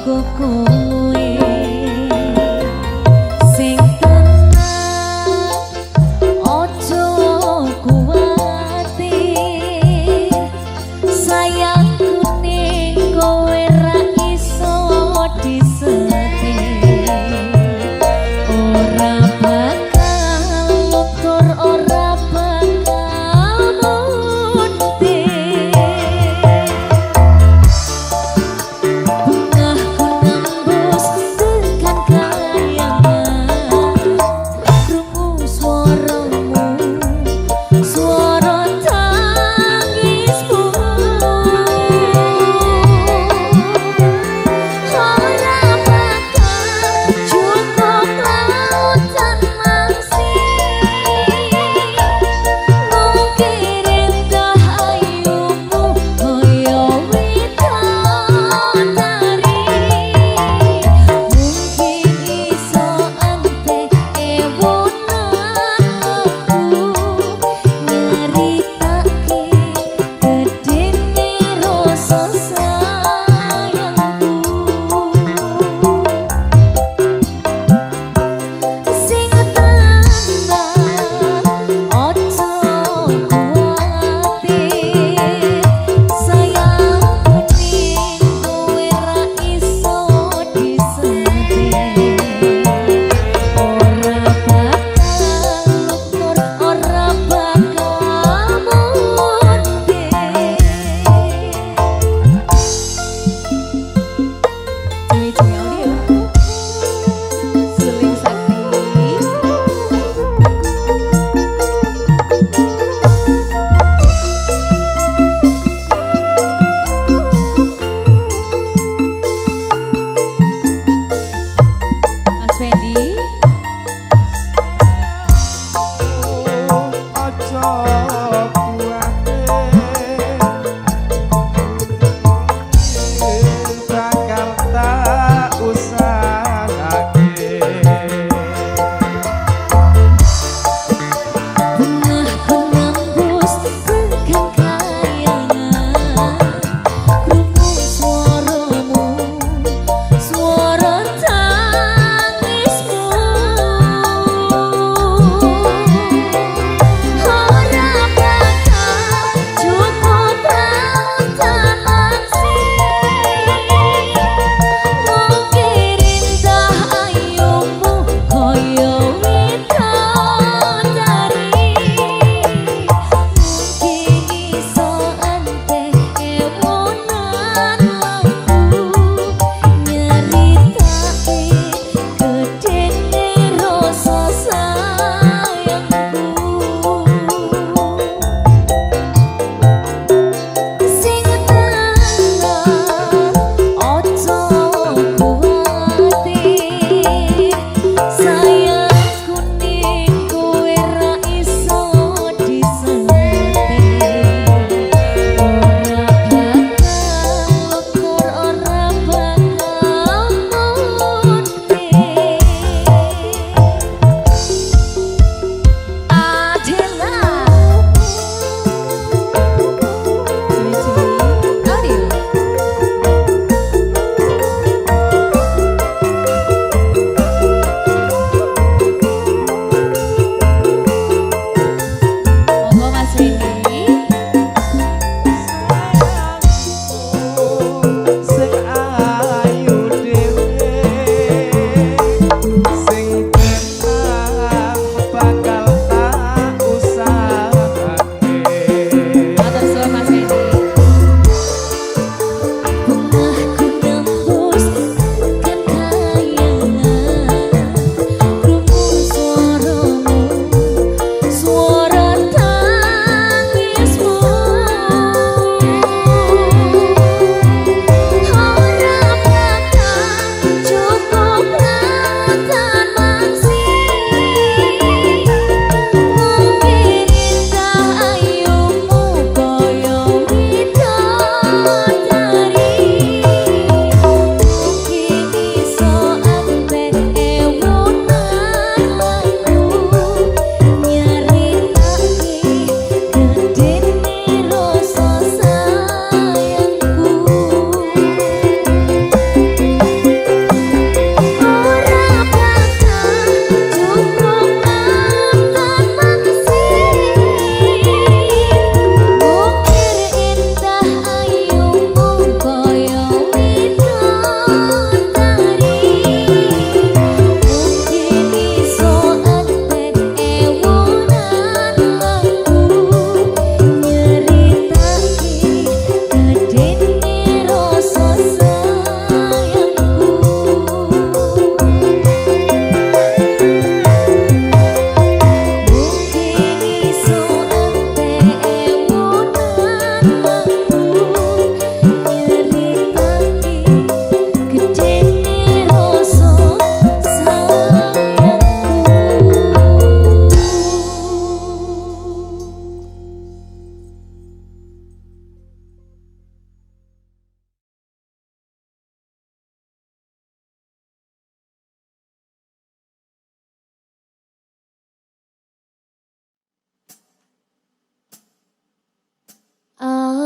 kanggo kowe sing tenang ojo kuwatir sayangku ning kowe ra iso disetir ora bakal luntur ora bakal muntir bungahku nembus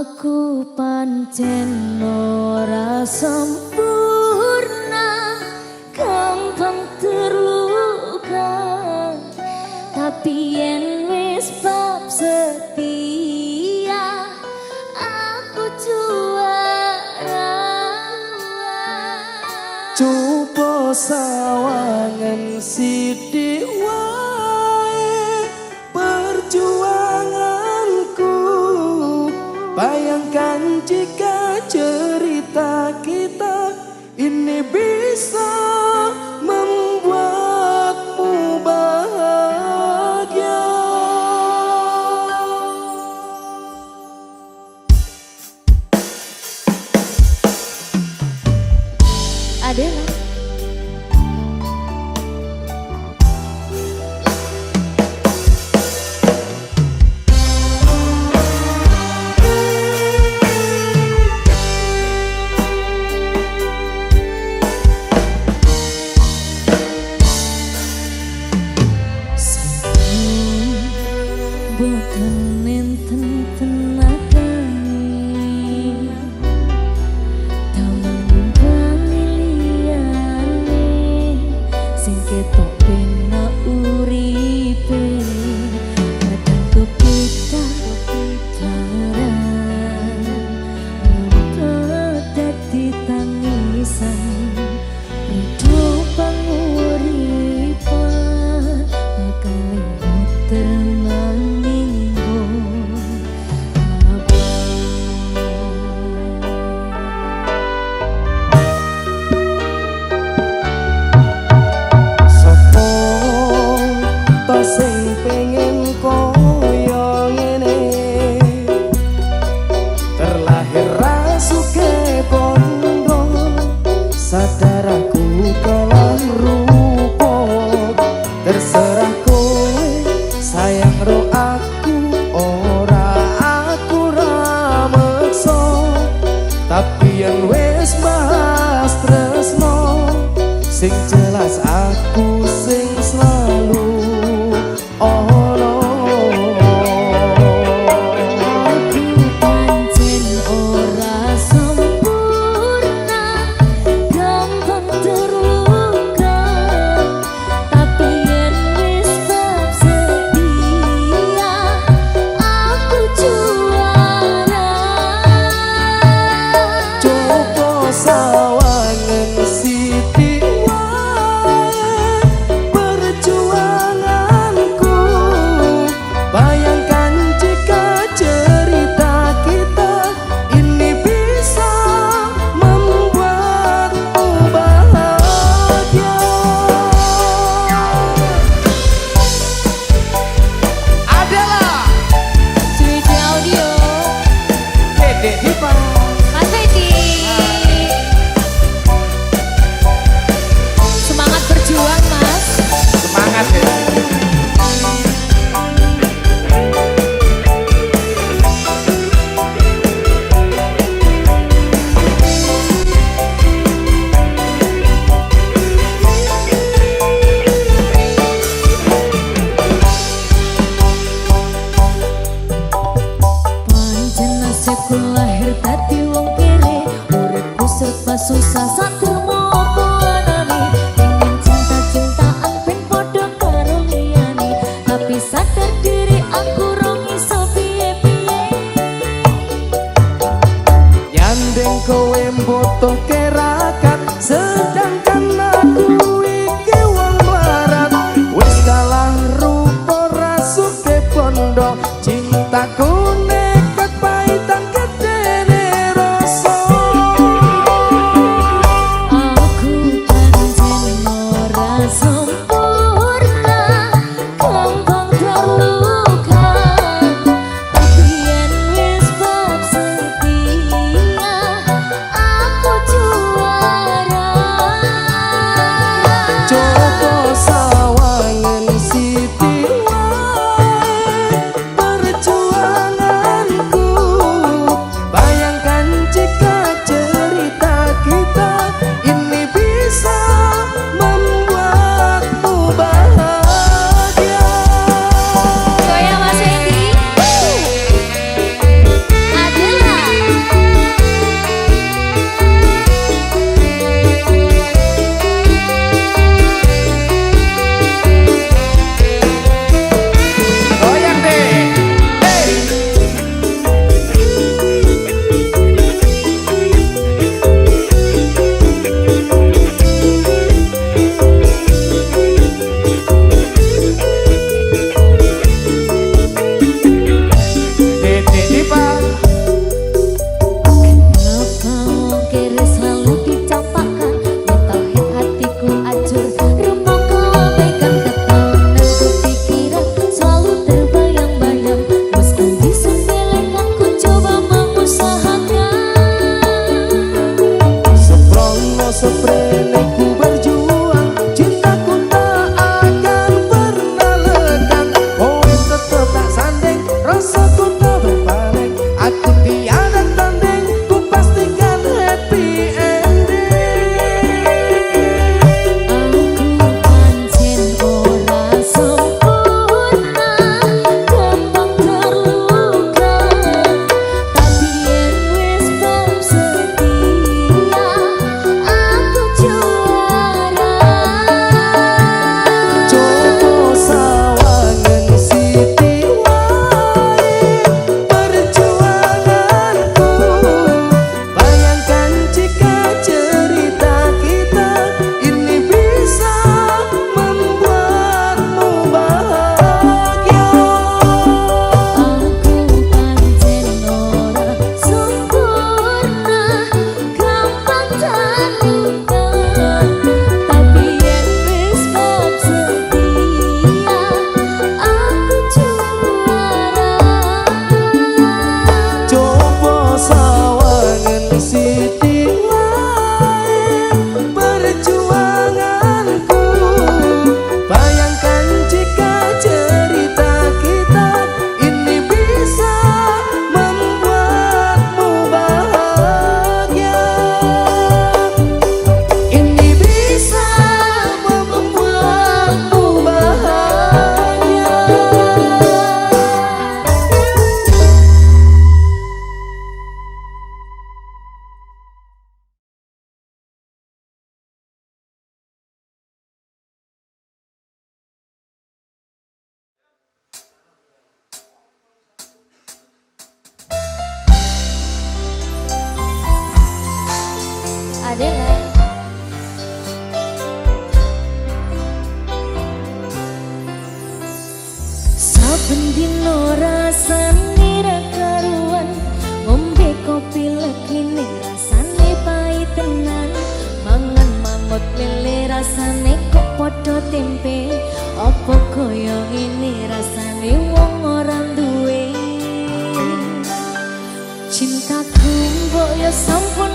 Aku pancen ora sempurna, gampang terluka, tapi yen wis bab setia aku juara. Coba sawangan sithik wae perjuanganku. Bayangkan jika cerita kita ini bisa membuatmu bahagia. Adela. Boten enten tenagane, dalam pamiliane, sing ketok penak uripe, kadang kepitak larang, ngumpet dadi tangisan, ridho panguripan, bakal termang. Sing pengen koyo ngene, terlahir rasuke bondo, sadar aku kalah rupa. Terserah kowe sayang ro aku, ora aku ra meksa, tapi yang wis bahas tresno, sing jelas aku sing selalu. Oh no, aku pancen ora sempurna, gampang terluka, tapi yen wis bab setia aku juara. coba sawangan sithik wae perjuanganku. Bayangkan jika cerita kita ini bisa membuatmu bahagia. Adalah Sweety Audio, Dede Dipa. Mas Sweety. Semangat berjuang, Mas. Semangat ya. Pancen nasibku lahir dadi wong kere, uripku serba susah satermo apa anane. Ingin cinta-cintaan ben padha karo liyane, tapi sadar diri aku rong iso piye-piye. Nyandeng kowe mbutuh kerakat, sedangkan aku iki wong melarat. Wis kalah rupa rasuke bondo, cintaku nekat pahitan gedene rasa. Aku pancen ora sempurna, gampang terluka, tapi yen wis bab setia aku juara. Coba sawangan sithik wae perjuangan. seprene ku berjuang, cintaku tak akan pernah lekang. Kowe tetep tak sandeng, rasaku tak berbalik. Aku tiada tanding, ku pastikan happy ending. Aku pancen ora sempurna, gampang terluka. Tapi yen wis bab setia, aku juara. Coba sawangan siti wae perjuanganku. Bayangkan jika cerita kita ini bisa membuatmu bahagia. Aku pancen ora sempurna, gampang terluka. Tapi yen wis bab setia, aku juara. Coba sawangan siti wae perjuanganku. Bayangkan jika cerita kita ini bisa membuatmu bahagia. Ini bisa membuatmu bahagia. Adela. Saben dino rasane ra karuan, ngombe kopi lekine rasane pahit tenan. Mangan mangut lele rasane kok padha tempe. Apa kaya ngene rasane wong ora duwe. Cintaku mbok ya sampun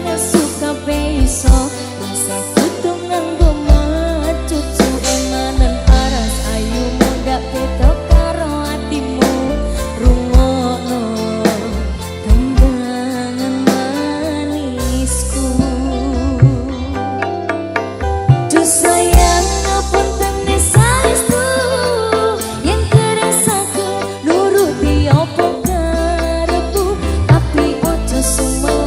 nesu kabeh iso. Masa kudu nganggo macucu emanen aras ayumu ndak beda karo atimu. Rungokno tembangan manisku. Duh sayang ngapunten saestu yen keresaku nuruti apa karepku, tapi ojo sumpah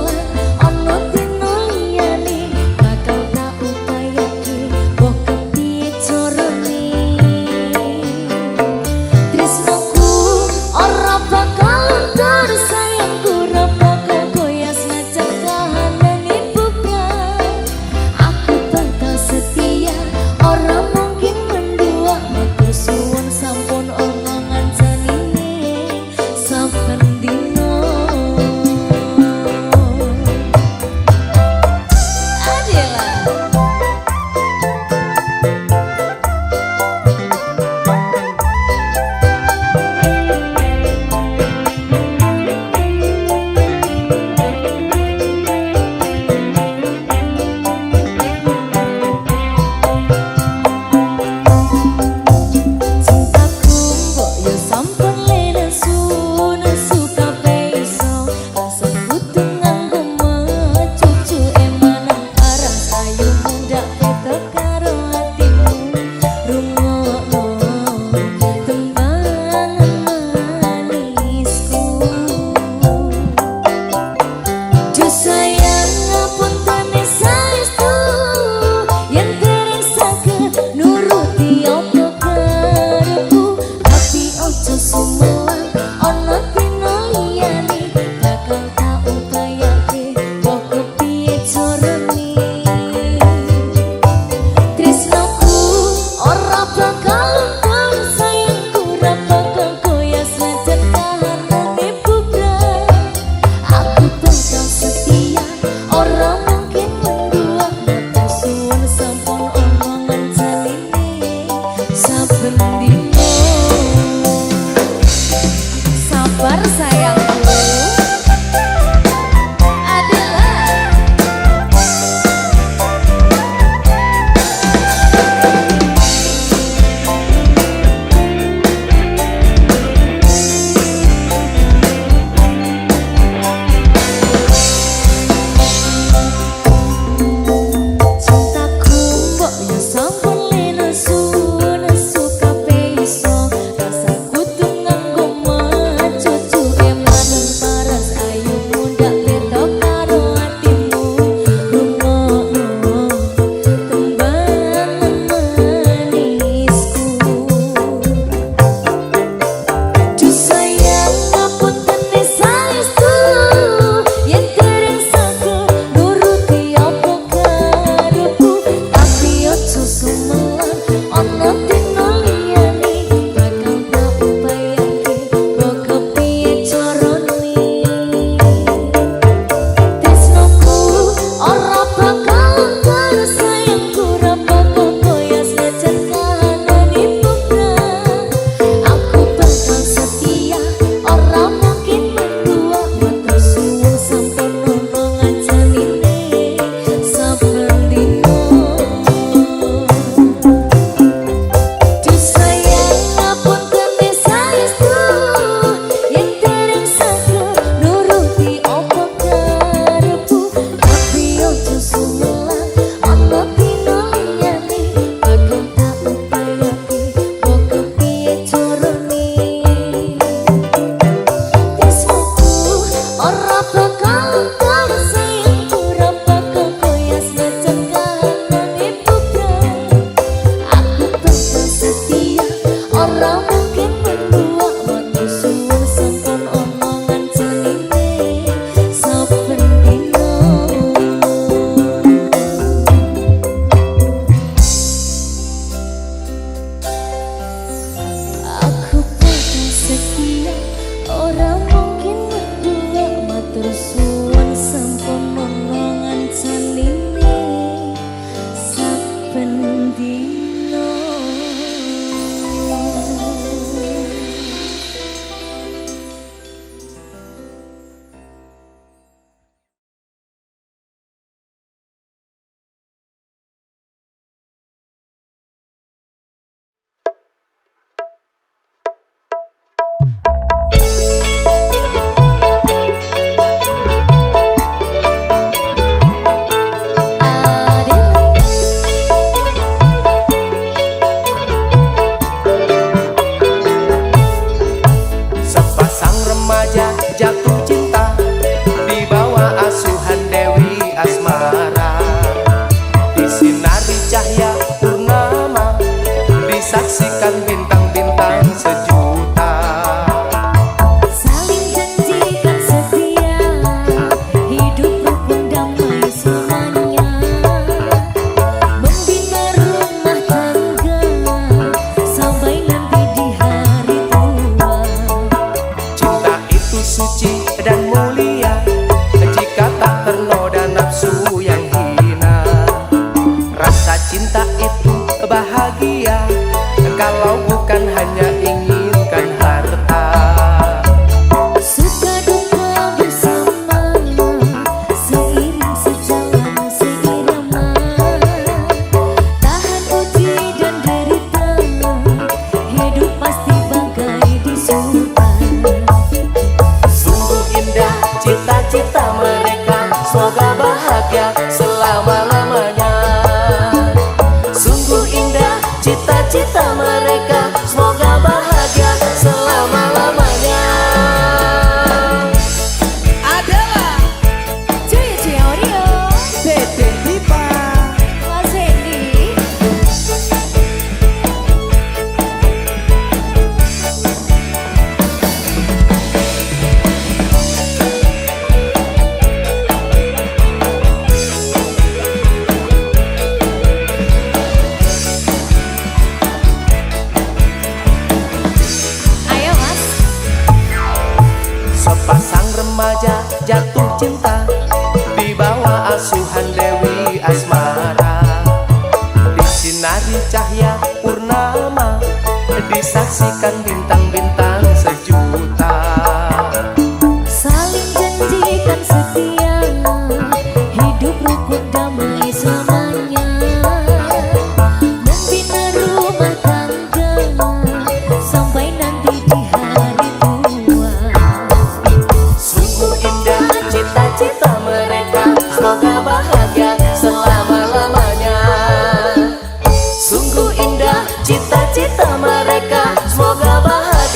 bahagia selama-lamanya. Sungguh indah cita-cita mereka, semoga bahagia selama-lamanya. Adalah Cuy Cuy Audio, Dede Dipa. Mas Hendy. Ayo Mas. Sepasang remaja jatuh cinta di bawah asuhan Dewi Asmara. Disinari cahaya purnama, disaksikan bintang-bintang sejuta. Saling janjikan setia, hidup rukun damai selamanya. Membina rumah tangga sampai nanti di hari tua. Sungguh indah cita-cita mereka, semoga bahagia selama-lamanya. Sungguh indah cita-cita mereka, semoga bahagia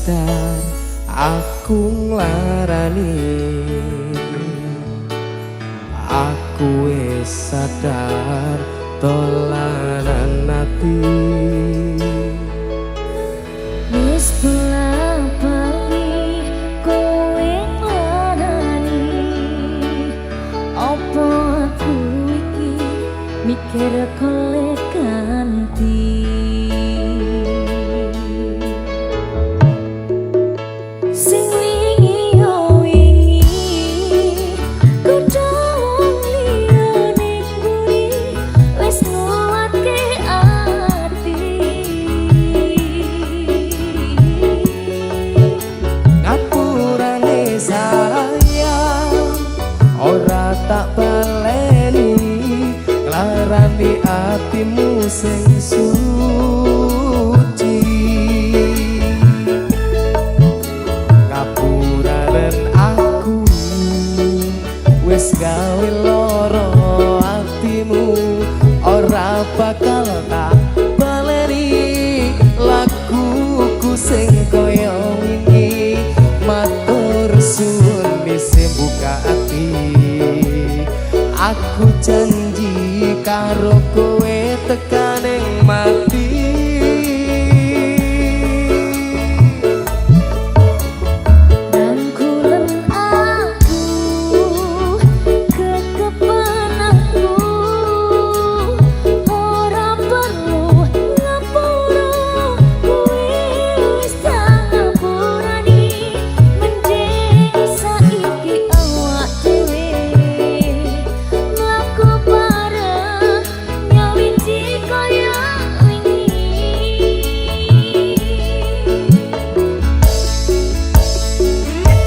sadar aku nglarani, aku wis sadar dolanan ati. Wis bola-bali kowe nglarani, opo aku iki mikir golek ganti. Sing wingi yo wingi kudu liyane kuwi wis nguatke ati. Ngapurane sayang ora tak baleni, nglarani atimu sing suci. Ngapuranen aku wis gawe loro atimu, ora bakal tak baleni lakuku sing kaya wingi. Matur suwun wis buka ati, aku janji karo kowe tekaning mati. Rangkulen aku kekepen aku, ora perlu ngapura kowe wis tak ngapurani. Mending saiki awak dhewe mlaku bareng nyawiji kaya wingi.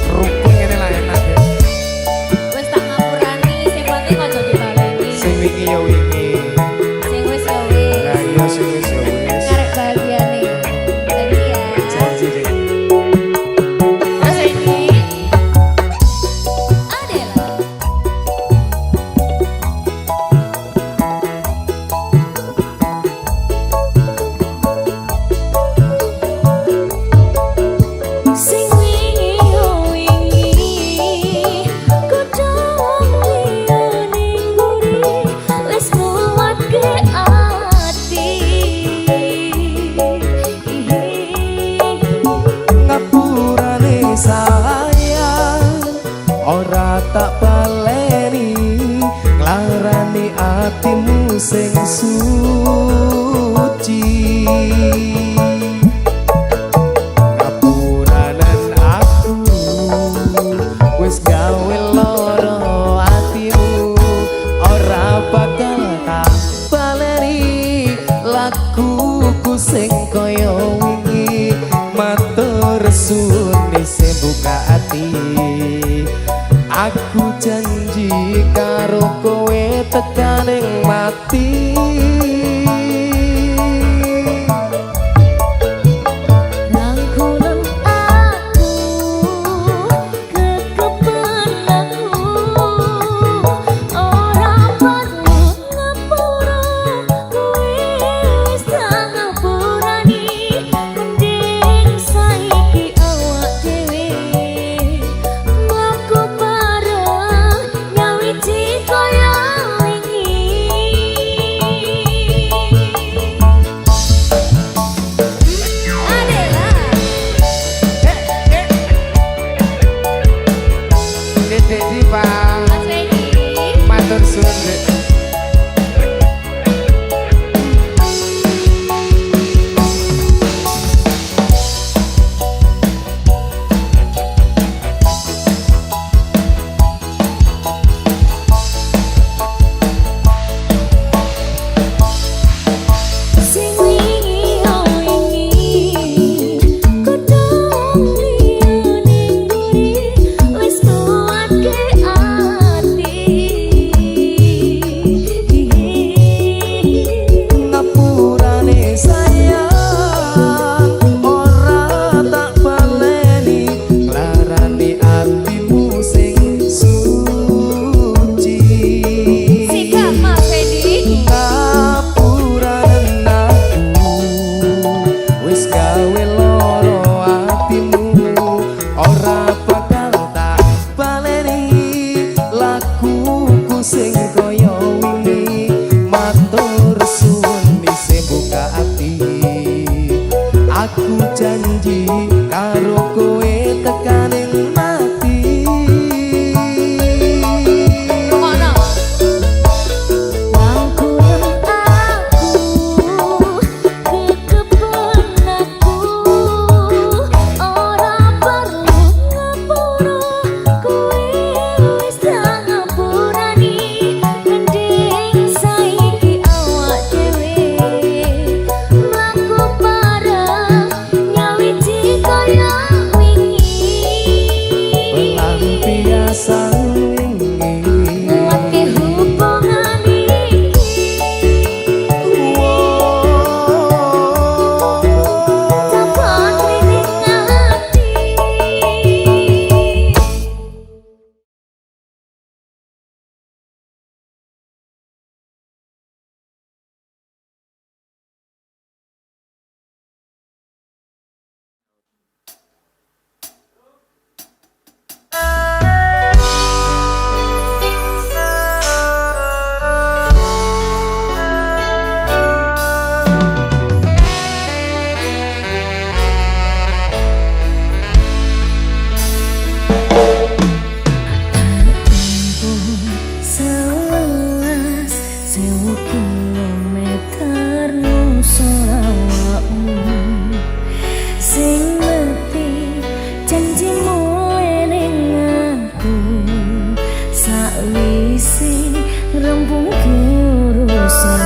Rukun ngene lah enak ya. Wis tak ngapurani, sing penting aja dibaleni. Sing wingi ya wingi. Sing wis ya wis. Lah iya sing wis ya wis. Ngarep bahagiane. Janji ya. Janji deh. Terus ini Adela. Sing wingi yo wingi kudu liyane nguri wis nguatke ati. Ngapurane sayang ora tak baleni, nglarani atimu sing suci. Ngapuranen aku wis gawe loro atimu, ora bakal tak baleni lakuku sing kaya wingi. Matur suwun sing buka ati, aku janji karo kowe tekaning mati. Rangkulen aku kekepen aku, ora perlu ngapura kowe wis tak ngapurani. Mending saiki awak dhewe mlaku bareng nyawiji kaya wingi. Sewu kilometer nusuk awakmu sing ngerti janjimu ning aku sakwise ngrembungke urusan.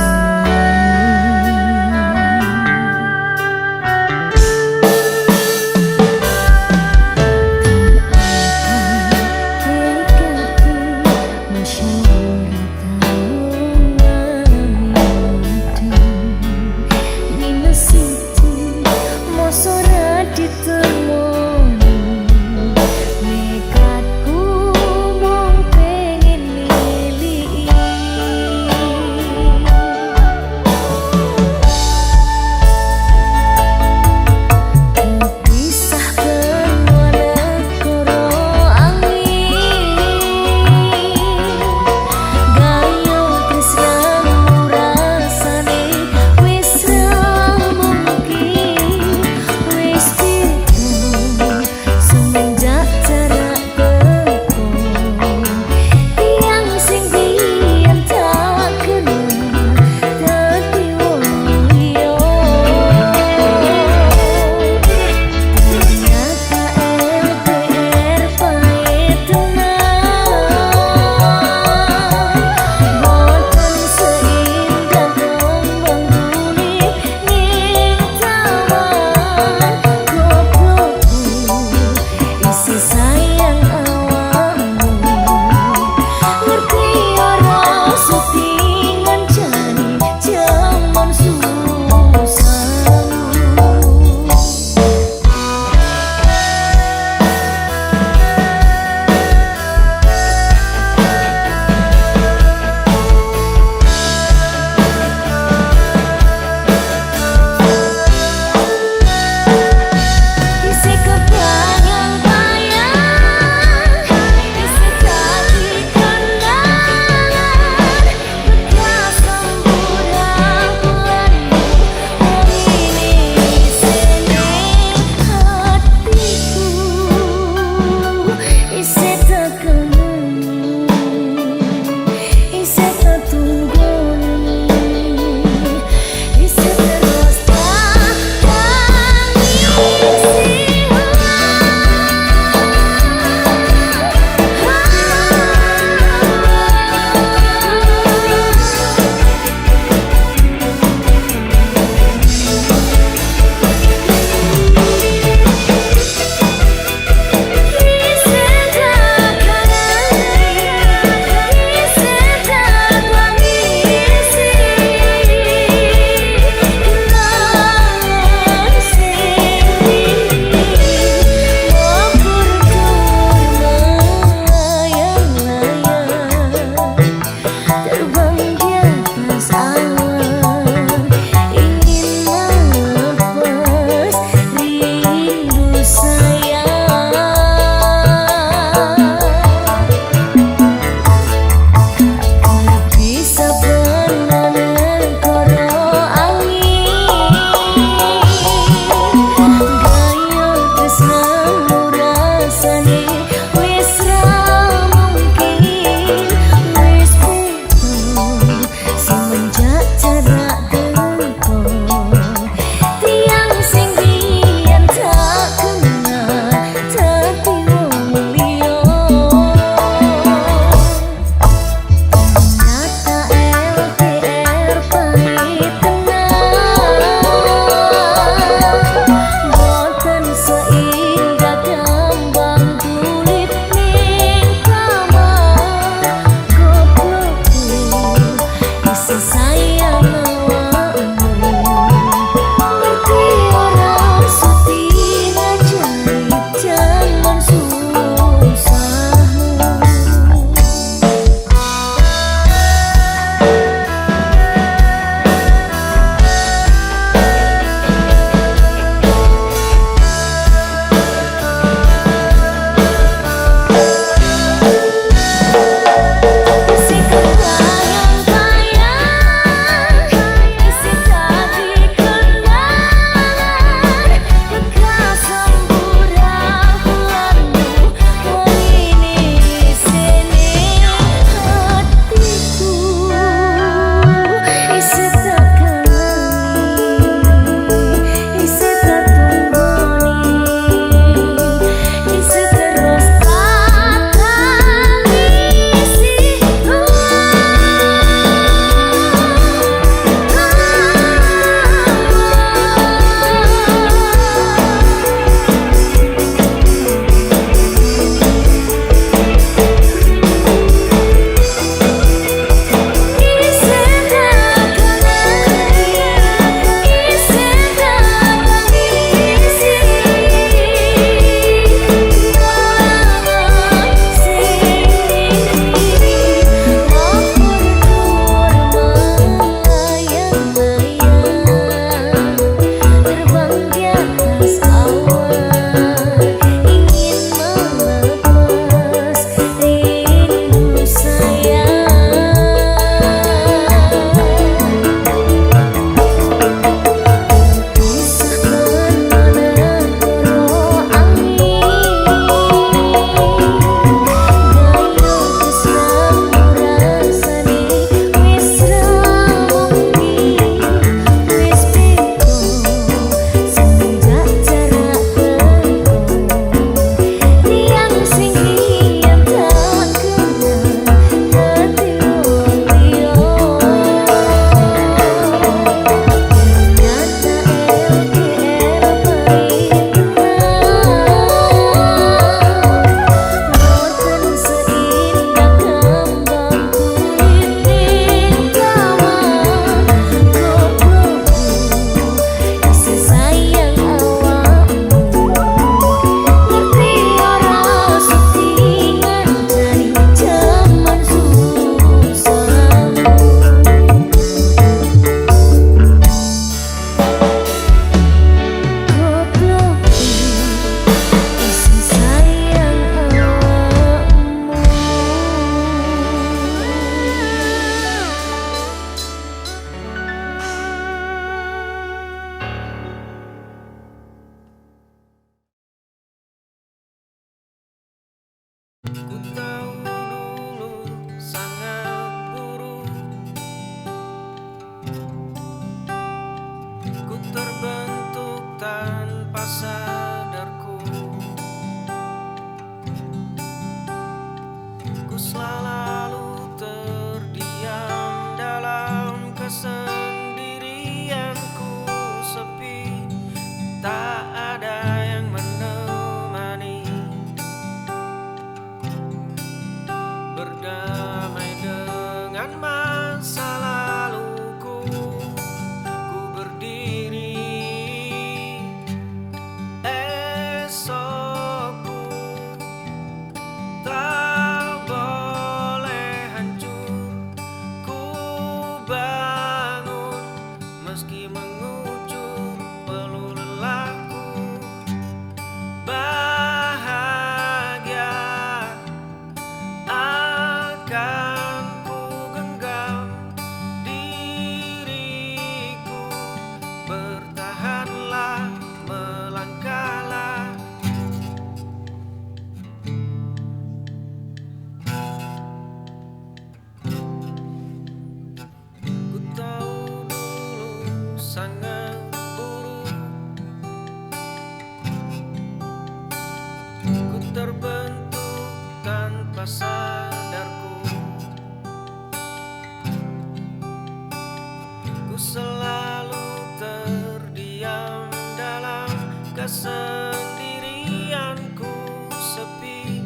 Ku selalu terdiam dalam kesendirianku sepi,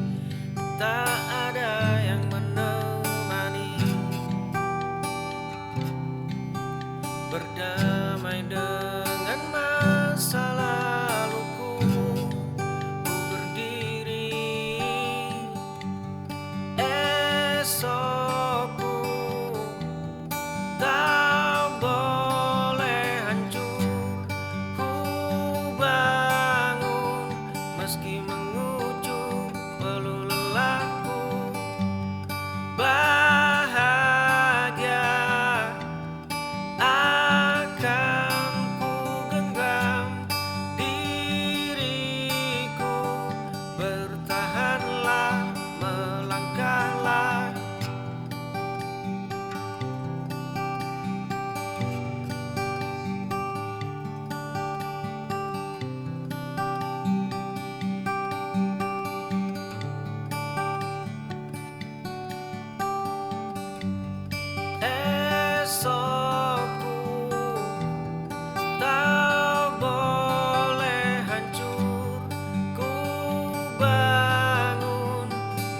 tak ada yang menemani. Berdamai dengan masa laluku, ku berdiri. Esokku tak boleh hancur. Ku bangun meski mengucur peluh lelahku. Bahagia akan ku genggam diriku. Bertahanlah, melangkahlah. Esokku tak boleh hancur. Ku bangun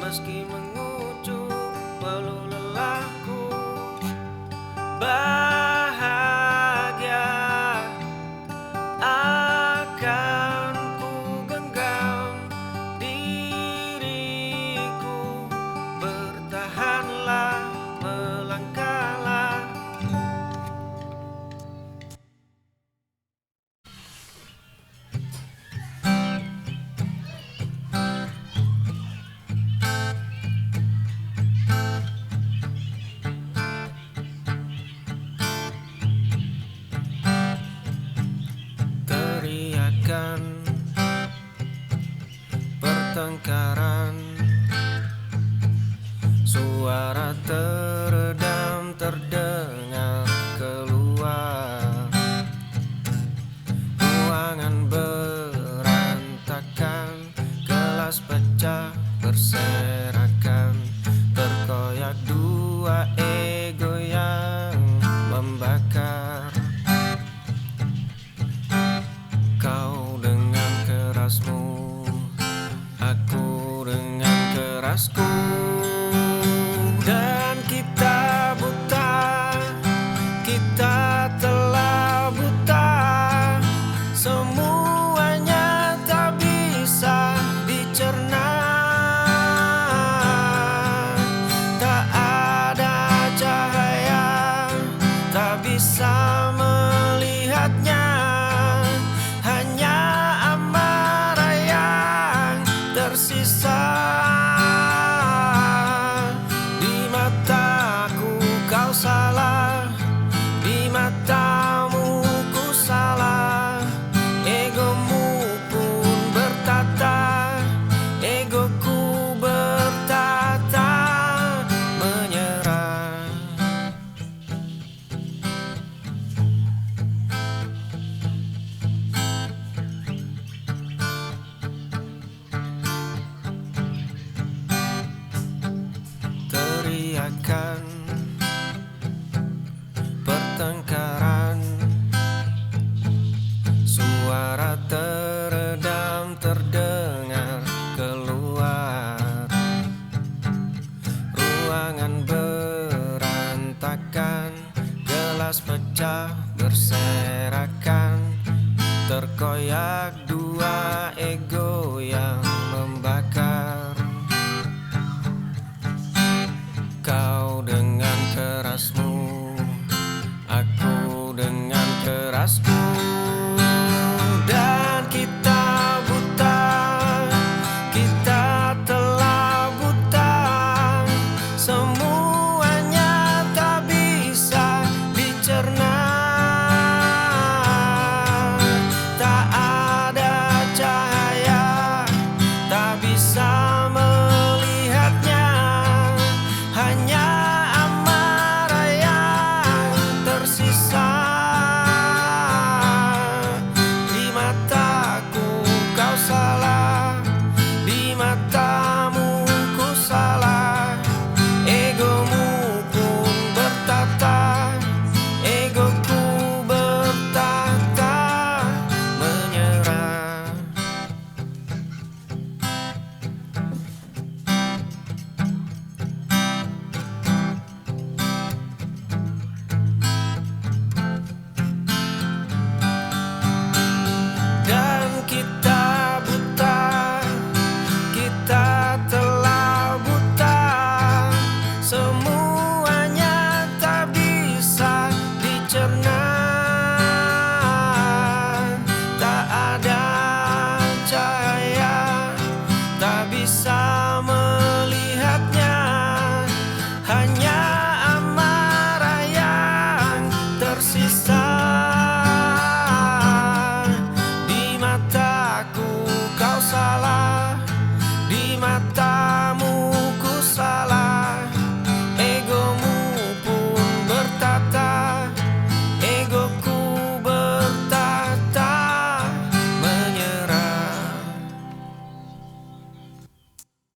meski mengucur peluh lelahku. Bahagia akan ku genggam diriku. Bertahanlah, melangkahlah. Teriakan, pertengkaran, suara teredam terdengar keluar. Ruangan berantakan, gelas pecah berserakan, terkoyak dua ego yang membakar. Kau dengan kerasmu, aku dengan kerasku, dan kita buta, kita telah buta. Semuanya tak bisa dicerna, tak ada cahaya, tak bisa melihatnya. Hanya amarah yang tersisa. Di mataku kau salah, di matamu ku salah. Egomu pun bertata, egoku bertata, menyerah. Teriakan, pertengkaran, suara teredam terdengar keluar. Ruangan berantakan, gelas pecah berserakan, terkoyak dua ego yang membakar. Kau dengan kerasmu, aku dengan kerasku,